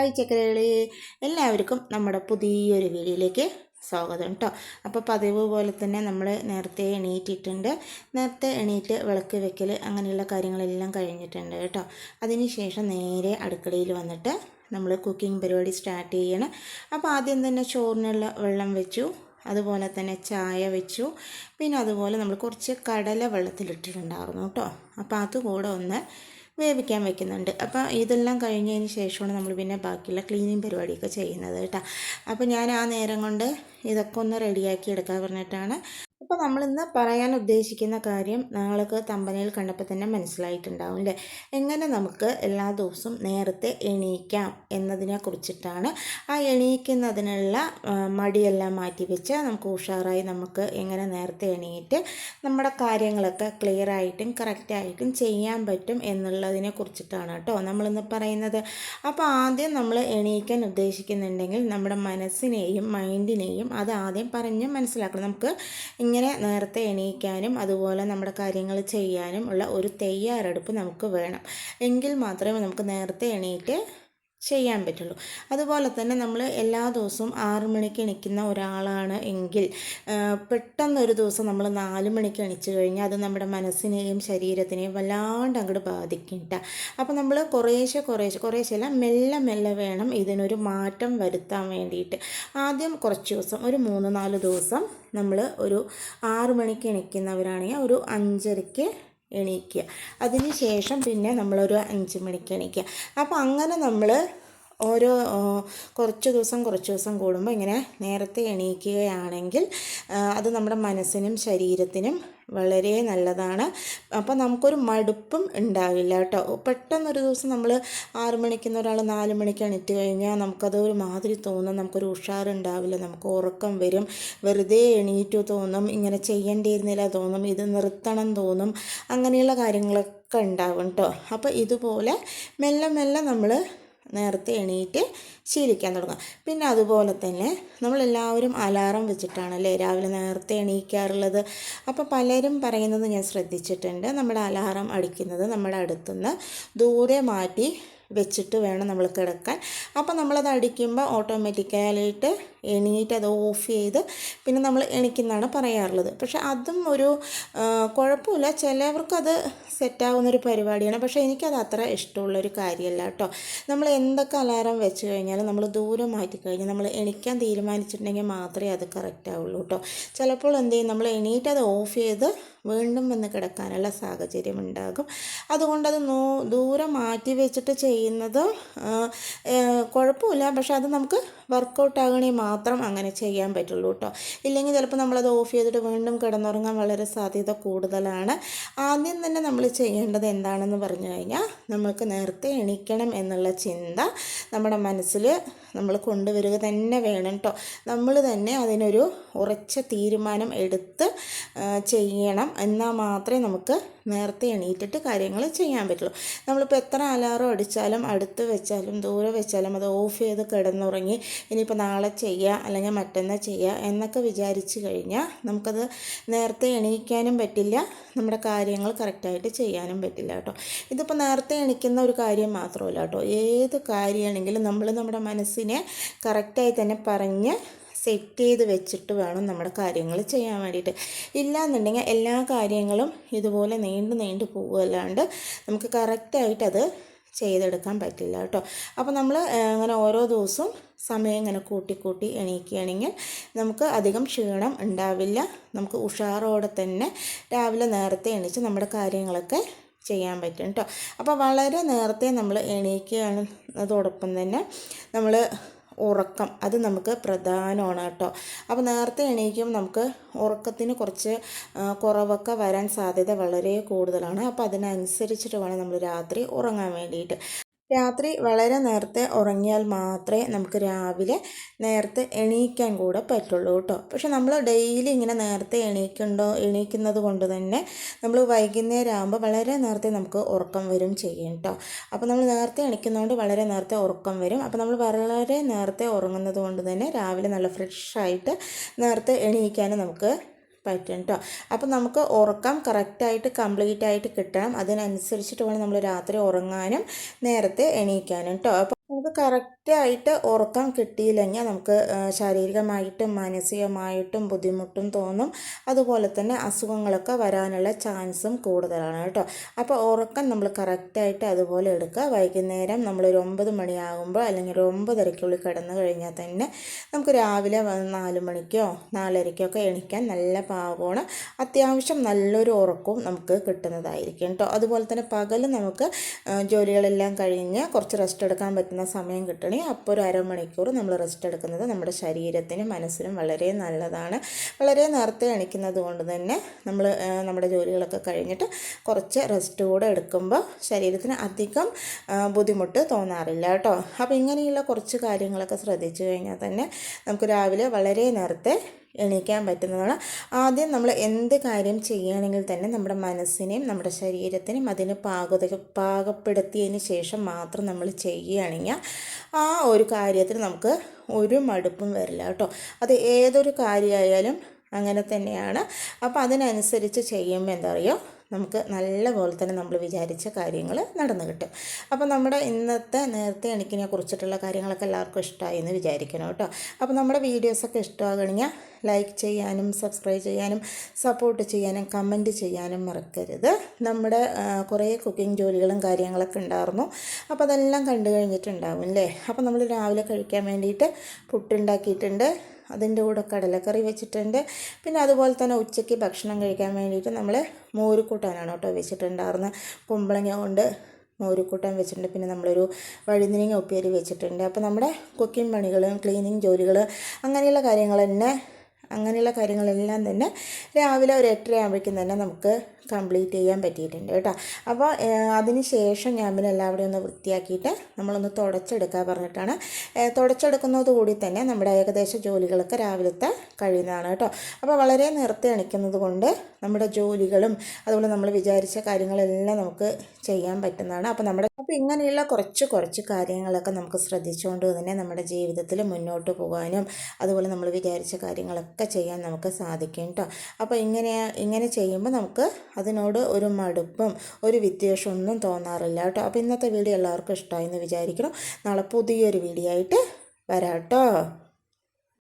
Hi ചക്കരകളെ, എല്ലാവർക്കും നമ്മുടെ പുതിയൊരു വീഡിയോയിലേക്ക് സ്വാഗതം കേട്ടോ. അപ്പോൾ പതിവ് പോലെ തന്നെ നമ്മൾ നേരത്തെ എണീറ്റിട്ടുണ്ട്. നേരത്തെ എണീറ്റ് വിളക്ക് വെക്കൽ അങ്ങനെയുള്ള കാര്യങ്ങളെല്ലാം കഴിഞ്ഞിട്ടുണ്ട് കേട്ടോ. അതിനുശേഷം നേരെ അടുക്കളയിൽ വന്നിട്ട് നമ്മൾ കുക്കിംഗ് പരിപാടി സ്റ്റാർട്ട് ചെയ്യണം. അപ്പോൾ ആദ്യം തന്നെ ചോറിനുള്ള വെള്ളം വെച്ചു, അതുപോലെ തന്നെ ചായ വെച്ചു, പിന്നെ അതുപോലെ നമ്മൾ കുറച്ച് കടല വെള്ളത്തിലിട്ടിട്ടുണ്ടായിരുന്നു കേട്ടോ. അപ്പോൾ അതുകൂടെ ഒന്ന് വേവിക്കാൻ വെക്കുന്നുണ്ട്. അപ്പോൾ ഇതെല്ലാം കഴിഞ്ഞതിന് ശേഷമാണ് നമ്മൾ പിന്നെ ബാക്കിയുള്ള ക്ലീനിങ് പരിപാടിയൊക്കെ ചെയ്യുന്നത് കേട്ടോ. അപ്പോൾ ഞാൻ ആ നേരം കൊണ്ട് ഇതൊക്കെ ഒന്ന് റെഡിയാക്കി എടുക്കാൻ പറഞ്ഞിട്ടാണ്. അപ്പോൾ നമ്മളിന്ന് പറയാൻ ഉദ്ദേശിക്കുന്ന കാര്യം നിങ്ങൾക്ക് തമ്പനയിൽ കണ്ടപ്പോൾ തന്നെ മനസ്സിലായിട്ടുണ്ടാവും അല്ലേ, എങ്ങനെ നമുക്ക് എല്ലാ ദിവസവും നേരത്തെ എണീക്കാം എന്നതിനെ കുറിച്ചിട്ടാണ്. ആ എണീക്കുന്നതിനുള്ള മടിയെല്ലാം മാറ്റി വെച്ച് നമുക്ക് ഉഷാറായി നമുക്ക് എങ്ങനെ നേരത്തെ എണീറ്റ് നമ്മുടെ കാര്യങ്ങളൊക്കെ ക്ലിയറായിട്ടും കറക്റ്റായിട്ടും ചെയ്യാൻ പറ്റും എന്നുള്ളതിനെ കുറിച്ചിട്ടാണ് കേട്ടോ നമ്മളിന്ന് പറയുന്നത്. അപ്പോൾ ആദ്യം നമ്മൾ എണീക്കാൻ ഉദ്ദേശിക്കുന്നുണ്ടെങ്കിൽ നമ്മുടെ മനസ്സിനെയും മൈൻഡിനെയും അത് ആദ്യം പറഞ്ഞ് മനസ്സിലാക്കണം. നമുക്ക് ഇങ്ങനെ നേരത്തെ എണീക്കാനും അതുപോലെ നമ്മുടെ കാര്യങ്ങൾ ചെയ്യാനും ഉള്ള ഒരു തയ്യാറെടുപ്പ് നമുക്ക് വേണം. എങ്കിൽ മാത്രമേ നമുക്ക് നേരത്തെ എണീറ്റ് ചെയ്യാൻ പറ്റുള്ളൂ. അതുപോലെ തന്നെ നമ്മൾ എല്ലാ ദിവസവും 6 മണിക്ക് എണീക്കുന്ന ഒരാളാണ് എങ്കിൽ പെട്ടെന്നൊരു ദിവസം നമ്മൾ 4 മണിക്ക് എണീച്ച് കഴിഞ്ഞാൽ അത് നമ്മുടെ മനസ്സിനെയും ശരീരത്തിനെയും വല്ലാണ്ട് അങ്ങോട്ട് ബാധിക്കും കേട്ടോ. അപ്പോൾ നമ്മൾ കുറേശ്ശെ മെല്ലെ മെല്ലെ വേണം ഇതിനൊരു മാറ്റം വരുത്താൻ വേണ്ടിയിട്ട്. ആദ്യം കുറച്ച് ദിവസം ഒരു 3-4 ദിവസം നമ്മൾ ഒരു 6 മണിക്ക് എണീക്കുന്നവരാണെങ്കിൽ ഒരു 5:30 എണീക്കുക. അതിന് ശേഷം പിന്നെ നമ്മളൊരു 5 മണിക്ക് എണീക്കുക. അപ്പോൾ അങ്ങനെ നമ്മൾ ഓരോ കുറച്ച് ദിവസം കൂടുമ്പോൾ ഇങ്ങനെ നേരത്തെ എണീക്കുകയാണെങ്കിൽ അത് നമ്മുടെ മനസ്സിനും ശരീരത്തിനും വളരെ നല്ലതാണ്. അപ്പോൾ നമുക്കൊരു മടുപ്പും ഉണ്ടാവില്ല കേട്ടോ. പെട്ടെന്നൊരു ദിവസം നമ്മൾ 6 മണിക്കുന്ന ഒരാൾ 4 മണിക്ക് എണീറ്റ് കഴിഞ്ഞാൽ നമുക്കത് ഒരു മാതിരി തോന്നും, നമുക്കൊരു ഉഷാറുണ്ടാവില്ല, നമുക്ക് ഉറക്കം വരും, വെറുതെ എണീറ്റു തോന്നും, ഇങ്ങനെ ചെയ്യേണ്ടിയിരുന്നില്ല തോന്നും, ഇത് നിർത്തണം തോന്നും, അങ്ങനെയുള്ള കാര്യങ്ങളൊക്കെ ഉണ്ടാവും കേട്ടോ. അപ്പോൾ ഇതുപോലെ മെല്ലെ മെല്ലെ നമ്മൾ നേരത്തെ എണീറ്റ് ശീലിക്കാൻ തുടങ്ങുക. പിന്നെ അതുപോലെ തന്നെ നമ്മളെല്ലാവരും അലാറം വെച്ചിട്ടാണല്ലേ രാവിലെ നേരത്തെ എണീക്കാറുള്ളത്. അപ്പോൾ പലരും പറയുന്നത് ഞാൻ ശ്രദ്ധിച്ചിട്ടുണ്ട്, നമ്മുടെ അലാറം അടിക്കുന്നത് നമ്മുടെ അടുത്തുനിന്ന് ദൂരെ മാറ്റി വെച്ചിട്ട് വേണം നമ്മൾ കിടക്കാൻ. അപ്പോൾ നമ്മളത് അടിക്കുമ്പോൾ ഓട്ടോമാറ്റിക്കലായിട്ട് എണീറ്റ് അത് ഓഫ് ചെയ്ത് പിന്നെ നമ്മൾ എണീക്കുന്നതാണ് പറയാറുള്ളത്. പക്ഷെ അതും ഒരു കുഴപ്പമില്ല, ചിലവർക്കത് സെറ്റാകുന്നൊരു പരിപാടിയാണ്. പക്ഷേ എനിക്കത് അത്ര ഇഷ്ടമുള്ളൊരു കാര്യമല്ല കേട്ടോ. നമ്മൾ എന്തൊക്കെ അലാറം വെച്ച് കഴിഞ്ഞാലും നമ്മൾ ദൂരം മാറ്റിക്കഴിഞ്ഞാൽ നമ്മൾ എണീക്കാൻ തീരുമാനിച്ചിട്ടുണ്ടെങ്കിൽ മാത്രമേ അത് കറക്റ്റ് ആവുള്ളൂ കേട്ടോ. ചിലപ്പോൾ എന്ത് ചെയ്യും, നമ്മൾ എണീറ്റ് അത് ഓഫ് ചെയ്ത് വീണ്ടും വന്ന് കിടക്കാനുള്ള സാഹചര്യം ഉണ്ടാകും. അതുകൊണ്ടത് ദൂരം മാറ്റി വെച്ചിട്ട് ചെയ്യുന്നത് കുഴപ്പമില്ല. പക്ഷെ അത് നമുക്ക് വർക്കൗട്ട് ആകണമെങ്കിൽ മാത്രം അങ്ങനെ ചെയ്യാൻ പറ്റുള്ളൂ കേട്ടോ. ഇല്ലെങ്കിൽ ചിലപ്പോൾ നമ്മളത് ഓഫ് ചെയ്തിട്ട് വീണ്ടും കിടന്നുറങ്ങാൻ വളരെ സാധ്യത കൂടുതലാണ്. ആദ്യം തന്നെ നമ്മൾ ചെയ്യേണ്ടത് എന്താണെന്ന് പറഞ്ഞു കഴിഞ്ഞാൽ നമ്മൾക്ക് നേരത്തെ എണീക്കണം എന്നുള്ള ചിന്ത നമ്മുടെ മനസ്സിൽ നമ്മൾ കൊണ്ടുവരിക തന്നെ വേണം കേട്ടോ. നമ്മൾ തന്നെ അതിനൊരു ഉറച്ച തീരുമാനം എടുത്ത് ചെയ്യണം. എന്നാൽ മാത്രമേ നമുക്ക് നേരത്തെ എണീറ്റിട്ട് കാര്യങ്ങൾ ചെയ്യാൻ പറ്റുള്ളൂ. നമ്മളിപ്പോൾ എത്ര അലാറം അടിച്ചാലും അടുത്ത് വെച്ചാലും ദൂരെ വെച്ചാലും അത് ഓഫ് ചെയ്ത് കിടന്നുറങ്ങി ഇനിയിപ്പോൾ നാളെ ചെയ്യുക അല്ലെങ്കിൽ മറ്റന്നാൾ ചെയ്യുക എന്നൊക്കെ വിചാരിച്ച് കഴിഞ്ഞാൽ നമുക്കത് നേരത്തെ എണീക്കാനും പറ്റില്ല, നമ്മുടെ കാര്യങ്ങൾ കറക്റ്റായിട്ട് ചെയ്യാനും പറ്റില്ല കേട്ടോ. ഇതിപ്പോൾ നേരത്തെ എണീക്കുന്ന ഒരു കാര്യം മാത്രമല്ല കേട്ടോ, ഏത് കാര്യമാണെങ്കിലും നമ്മൾ നമ്മുടെ മനസ്സിനെ കറക്റ്റായി തന്നെ പറഞ്ഞ് സെറ്റ് ചെയ്ത് വെച്ചിട്ട് വേണം നമ്മുടെ കാര്യങ്ങൾ ചെയ്യാൻ വേണ്ടിയിട്ട്. ഇല്ലയെന്നുണ്ടെങ്കിൽ എല്ലാ കാര്യങ്ങളും ഇതുപോലെ നീണ്ടു പോകുമല്ലാണ്ട് നമുക്ക് കറക്റ്റായിട്ടത് ചെയ്തെടുക്കാൻ പറ്റില്ല കേട്ടോ. അപ്പോൾ നമ്മൾ അങ്ങനെ ഓരോ ദിവസവും സമയം ഇങ്ങനെ കൂട്ടി എണീക്കുകയാണെങ്കിൽ നമുക്ക് അധികം ക്ഷീണം ഉണ്ടാവില്ല. നമുക്ക് ഉഷാറോടെ തന്നെ രാവിലെ നേരത്തെ എണീച്ച് നമ്മുടെ കാര്യങ്ങളൊക്കെ ചെയ്യാൻ പറ്റും കേട്ടോ. അപ്പോൾ വളരെ നേരത്തെ നമ്മൾ എണീക്കുകയാണ്, അതോടൊപ്പം തന്നെ നമ്മൾ ഉറക്കം അത് നമുക്ക് പ്രധാനമാണ് കേട്ടോ. അപ്പോൾ നേരത്തെ എണീക്കുമ്പോൾ നമുക്ക് ഉറക്കത്തിന് കുറച്ച് കുറവൊക്കെ വരാൻ സാധ്യത വളരെ കൂടുതലാണ്. അപ്പോൾ അതിനനുസരിച്ചിട്ട് വേണം നമ്മൾ രാത്രി ഉറങ്ങാൻ വേണ്ടിയിട്ട്. രാത്രി വളരെ നേരത്തെ ഉറങ്ങിയാൽ മാത്രമേ നമുക്ക് രാവിലെ നേരത്തെ എണീക്കാൻ കൂടെ പറ്റുള്ളൂ കേട്ടോ. പക്ഷെ നമ്മൾ ഡെയിലി ഇങ്ങനെ നേരത്തെ എണീക്കുന്നത് കൊണ്ട് തന്നെ നമ്മൾ വൈകുന്നേരം ആകുമ്പോൾ വളരെ നേരത്തെ നമുക്ക് ഉറക്കം വരും ചെയ്യും കേട്ടോ. അപ്പോൾ നമ്മൾ നേരത്തെ എണീക്കുന്നതുകൊണ്ട് വളരെ നേരത്തെ ഉറക്കം വരും. അപ്പോൾ നമ്മൾ വളരെ നേരത്തെ ഉറങ്ങുന്നത് കൊണ്ട് തന്നെ രാവിലെ നല്ല ഫ്രഷായിട്ട് നേരത്തെ എണീക്കാനും നമുക്ക് പറ്റും കേട്ടോ. അപ്പോൾ നമുക്ക് ഉറക്കം കറക്റ്റായിട്ട് കംപ്ലീറ്റ് ആയിട്ട് കിട്ടണം. അതിനനുസരിച്ചിട്ട് വേണം നമ്മൾ രാത്രി ഉറങ്ങാനും നേരത്തെ എണീക്കാനും കേട്ടോ. അപ്പോൾ നമുക്ക് കറക്റ്റായിട്ട് ഉറക്കം കിട്ടിയില്ലെങ്കിൽ നമുക്ക് ശാരീരികമായിട്ടും മാനസികമായിട്ടും ബുദ്ധിമുട്ടും തോന്നും. അതുപോലെ തന്നെ അസുഖങ്ങളൊക്കെ വരാനുള്ള ചാൻസും കൂടുതലാണ് കേട്ടോ. അപ്പോൾ ഉറക്കം നമ്മൾ കറക്റ്റായിട്ട് അതുപോലെ എടുക്കുക. വൈകുന്നേരം നമ്മളൊരു 9 മണിയാകുമ്പോൾ അല്ലെങ്കിൽ ഒരു 9:30-ക്കുള്ളിൽ കിടന്നു കഴിഞ്ഞാൽ തന്നെ നമുക്ക് രാവിലെ 4 മണിക്കോ 4:30-ക്കോ ഒക്കെ എണീക്കാൻ നല്ല പാകമാണ്. അത്യാവശ്യം നല്ലൊരു ഉറക്കവും നമുക്ക് കിട്ടുന്നതായിരിക്കും കേട്ടോ. അതുപോലെ തന്നെ പകൽ നമുക്ക് ജോലികളെല്ലാം കഴിഞ്ഞ് കുറച്ച് റെസ്റ്റ് എടുക്കാൻ പറ്റുന്ന സമയം കിട്ടണമെങ്കിൽ അപ്പോൾ ഒരു അരമണിക്കൂർ നമ്മൾ റെസ്റ്റ് എടുക്കുന്നത് നമ്മുടെ ശരീരത്തിനും മനസ്സിനും വളരെ നല്ലതാണ്. വളരെ നേരത്തെ എണീക്കുന്നത് കൊണ്ട് തന്നെ നമ്മൾ നമ്മുടെ ജോലികളൊക്കെ കഴിഞ്ഞിട്ട് കുറച്ച് റെസ്റ്റ് കൂടെ എടുക്കുമ്പോൾ ശരീരത്തിന് അധികം ബുദ്ധിമുട്ട് തോന്നാറില്ല കേട്ടോ. അപ്പോൾ ഇങ്ങനെയുള്ള കുറച്ച് കാര്യങ്ങളൊക്കെ ശ്രദ്ധിച്ചു കഴിഞ്ഞാൽ തന്നെ നമുക്ക് രാവിലെ വളരെ നേരത്തെ എണീക്കാൻ പറ്റുന്നതാണ്. ആദ്യം നമ്മൾ എന്ത് കാര്യം ചെയ്യുകയാണെങ്കിൽ തന്നെ നമ്മുടെ മനസ്സിനെയും നമ്മുടെ ശരീരത്തിനെയും അതിന് പാകപ്പെടുത്തിയതിന് ശേഷം മാത്രം നമ്മൾ ചെയ്യുകയാണെങ്കിൽ ആ ഒരു കാര്യത്തിന് നമുക്ക് ഒരു മടുപ്പും വരില്ല കേട്ടോ. അത് ഏതൊരു കാര്യമായാലും അങ്ങനെ തന്നെയാണ്. അപ്പോൾ അതിനനുസരിച്ച് ചെയ്യുമ്പോൾ എന്താ പറയുക, നമുക്ക് നല്ല പോലെ തന്നെ നമ്മൾ വിചാരിച്ച കാര്യങ്ങൾ നടന്നു കിട്ടും. അപ്പോൾ നമ്മുടെ ഇന്നത്തെ നേരത്തെ എണീക്കിനെ കുറിച്ചിട്ടുള്ള കാര്യങ്ങളൊക്കെ എല്ലാവർക്കും ഇഷ്ടമായി എന്ന് വിചാരിക്കണം കേട്ടോ. അപ്പോൾ നമ്മുടെ വീഡിയോസൊക്കെ ഇഷ്ടമാകണമെങ്കിൽ ലൈക്ക് ചെയ്യാനും സബ്സ്ക്രൈബ് ചെയ്യാനും സപ്പോർട്ട് ചെയ്യാനും കമൻറ്റ് ചെയ്യാനും മറക്കരുത്. നമ്മുടെ കുറേ കുക്കിംഗ് ജോലികളും കാര്യങ്ങളൊക്കെ ഉണ്ടായിരുന്നു. അപ്പോൾ അതെല്ലാം കണ്ടു കഴിഞ്ഞിട്ടുണ്ടാവും അല്ലേ. അപ്പോൾ നമ്മൾ രാവിലെ കഴിക്കാൻ വേണ്ടിയിട്ട് പുട്ടുണ്ടാക്കിയിട്ടുണ്ട്. അതിൻ്റെ കൂടെ കടലക്കറി വെച്ചിട്ടുണ്ട്. പിന്നെ അതുപോലെ തന്നെ ഉച്ചയ്ക്ക് ഭക്ഷണം കഴിക്കാൻ വേണ്ടിയിട്ട് നമ്മൾ മോരുകൂട്ടാനാണ് കേട്ടോ വെച്ചിട്ടുണ്ടായിരുന്നത്. കുമ്പളങ്ങ കൊണ്ട് മോരുകൂട്ടാൻ വെച്ചിട്ടുണ്ട്. പിന്നെ നമ്മളൊരു വഴുതനങ്ങ ഉപ്പേരി വെച്ചിട്ടുണ്ട്. അപ്പോൾ നമ്മുടെ കുക്കിംഗ് പണികളും ക്ലീനിങ് ജോലികൾ അങ്ങനെയുള്ള കാര്യങ്ങളെല്ലാം തന്നെ രാവിലെ ഒരു 8:30 ആകുമ്പോഴേക്കും തന്നെ നമുക്ക് കംപ്ലീറ്റ് ചെയ്യാൻ പറ്റിയിട്ടുണ്ട് കേട്ടോ. അപ്പോൾ അതിന് ശേഷം ഞാൻ പിന്നെ എല്ലാവരെയും ഒന്ന് വൃത്തിയാക്കിയിട്ട് നമ്മളൊന്ന് തുടച്ചെടുക്കാൻ പറഞ്ഞിട്ടാണ്. തുടച്ചെടുക്കുന്നത് കൂടി തന്നെ നമ്മുടെ ഏകദേശ ജോലികളൊക്കെ രാവിലത്തെ കഴിയുന്നതാണ് കേട്ടോ. അപ്പോൾ വളരെ നേരത്തെ എണീക്കുന്നത് കൊണ്ട് നമ്മുടെ ജോലികളും അതുപോലെ നമ്മൾ വിചാരിച്ച കാര്യങ്ങളെല്ലാം നമുക്ക് ചെയ്യാൻ പറ്റുന്നതാണ്. അപ്പോൾ ഇങ്ങനെയുള്ള കുറച്ച് കാര്യങ്ങളൊക്കെ നമുക്ക് ശ്രദ്ധിച്ചുകൊണ്ട് തന്നെ നമ്മുടെ ജീവിതത്തിൽ മുന്നോട്ട് പോകാനും അതുപോലെ നമ്മൾ വിചാരിച്ച കാര്യങ്ങളൊക്കെ ചെയ്യാൻ നമുക്ക് സാധിക്കും കേട്ടോ. അപ്പോൾ ഇങ്ങനെ ചെയ്യുമ്പോൾ നമുക്ക് അതിനോട് ഒരു മടുപ്പും ഒരു വിദ്വേഷമൊന്നും തോന്നാറില്ല കേട്ടോ. അപ്പോൾ ഇന്നത്തെ വീഡിയോ എല്ലാവർക്കും ഇഷ്ടമായി എന്ന് വിചാരിക്കണം. നാളെ പുതിയൊരു വീഡിയോ ആയിട്ട് വരാം കേട്ടോ.